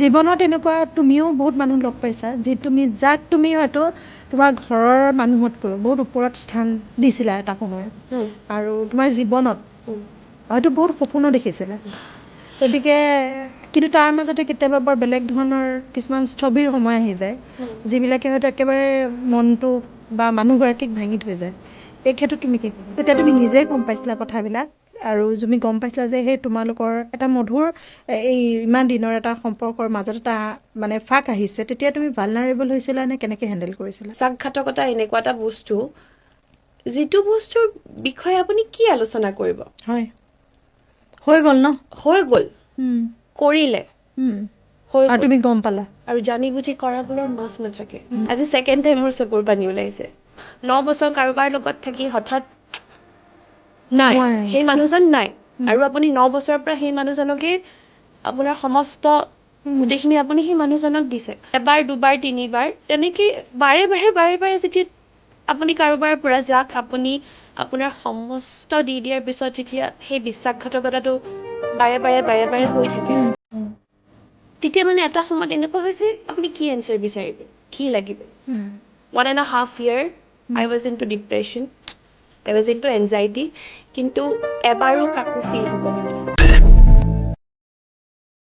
জীৱনত এনেকুৱা তুমিও বহুত মানুহ লগ পাইছা যাক তুমি হয়তো তোমাৰ ঘৰৰ মানুহতকৈ বহুত ওপৰত স্থান দিছিলা এটা সময়ত আৰু তোমাৰ জীৱনত হয়তো বহুত সপোনো দেখিছিলা গতিকে কিন্তু তাৰ মাজতে কেতিয়াবা বৰ বেলেগ ধৰণৰ কিছুমান স্থবিৰ সময় আহি যায় যিবিলাকে হয়তো একেবাৰে মনটো বা মানুহগৰাকীক ভাঙি থৈ যায় এই ক্ষেত্ৰত তুমি কি ক'বা তেতিয়া তুমি নিজে গম পাইছিলা কথাবিলাক আৰু তুমি গম পাইছিলা যে সেই তোমালোকৰ এটা মধুৰ এই ইমান দিনৰ এটা সম্পৰ্কৰ মাজত এটা মানে ফাঁক আহিছে তেতিয়া তুমি ভালনাৰেবল হৈছিলা নে কেনেকৈ হেণ্ডেল কৰিছিলা বিশ্বাসঘাতকতা এনেকুৱা এটা বস্তু যিটো বস্তুৰ বিষয়ে আপুনি কি আলোচনা কৰিব হয় হৈ গ'ল ন হৈ গ'ল কৰিলে হৈ আৰু গ'ল তুমি গম পালা আৰু জানি বুজি কৰাবোৰৰ মাফ নাথাকে আজি ছেকেণ্ড টাইম মোৰ চকুৰ পানী ওলাইছে 9 বছৰ কাৰোবাৰ লগত থাকি হঠাৎ নাই সেই মানুহজন নাই আৰু আপুনি 9 বছৰৰ পৰা সেই মানুহজনকেই আপোনাৰ সমস্ত গোটেইখিনি আপুনি সেই মানুহজনক দিছে এবাৰ দুবাৰ তিনিবাৰ তেনেকৈ বাৰে বাৰে যেতিয়া আপুনি কাৰোবাৰ পৰা যাক আপুনি আপোনাৰ সমস্ত দি দিয়াৰ পিছত যেতিয়া সেই বিশ্বাসঘাতকতাটো বাৰে বাৰে হৈ থাকে তেতিয়া মানে এটা সময়ত এনেকুৱা হৈছে আপুনি কি এনচাৰ বিচাৰিব কি লাগিব 1.5 year I was into depression I was into anxiety কিন্তু এবাৰো কাকো ফিল হ'ব নিদিয়ে